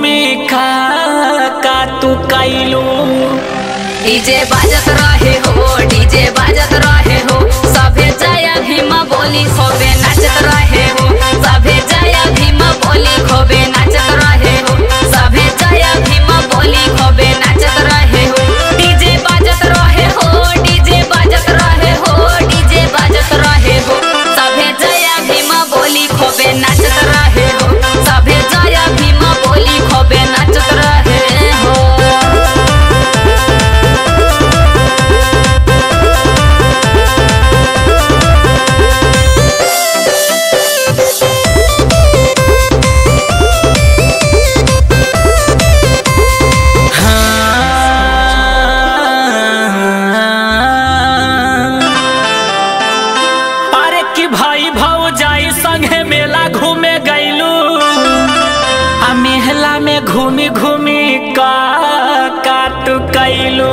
घूमी का तू कैलू। डीजे बाजत रहे हो, डीजे बाजत रहे हो, सभे जय भीम बोली खोबे नाचत रहे हो, सभे जय भीम बोली खोबे नाचत रहे हो, सभे जय भीम बोली खोबे नाचत रहे हो। डीजे बाजत रहे हो, डीजे बाजत रहे हो, डीजे बाजत रहे हो, सभे जय भीम बोली खोबे नाचत रहे हो, सभे जय भीम बोली खोबे नाचत रहे हो। भाई भौजाई संगे मेला घूमे गईलू, आ मेला में घूमी घूमी का तू कैलू।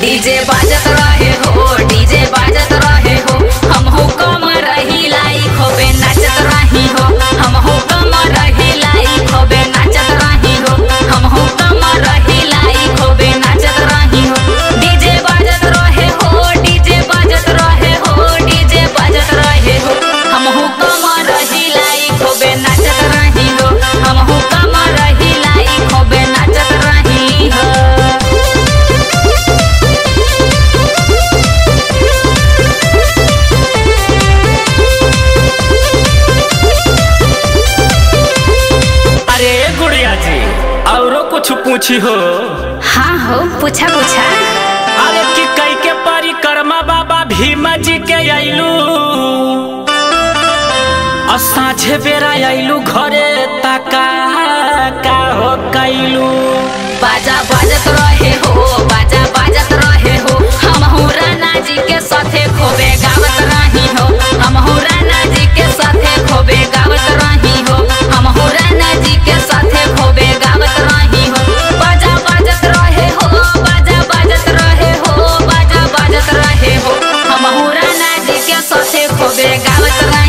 डीजे बाजत रहे हो, डीजे बाजत रहे हो, हम हो कमर हिलाई खोबे नाचत रही हो, हम हो कमर हिलाई खोबे नाचत रही हो, हम हो कमर हिलाई खोबे नाचत रही हो। डीजे बाजत रहे हो, डीजे बाजत रहे हो, डीजे बाजत रहे हो, हम हो कमर हिलाई खोबे नाचत रही हो, हम हो कमर हिलाई खोबे नाचत रही हो। कुछ पूछी हो? हाँ हो, पूछा पूछा। अरे कि कई के परिक्रमा बाबा भीम जी के आइलू, और साझे बेरा आइलू घरे तका का हो कैलू। बाजा बाजत रहे हो, बाजा बाजत रहे हो, हम हो राणा जी के साथे खोबे गावत रही हो, हम हो राणा जी के साथे खोबे गावत रही हो, हम हो राणा जी के साथे खोबे गावत रही हो। बाजा बाजत रहे हो, बाजा बाजत रहे हो, बाजा बाजत रहे हो, हम हो राणा जी के साथे खोबे गावत रही हो।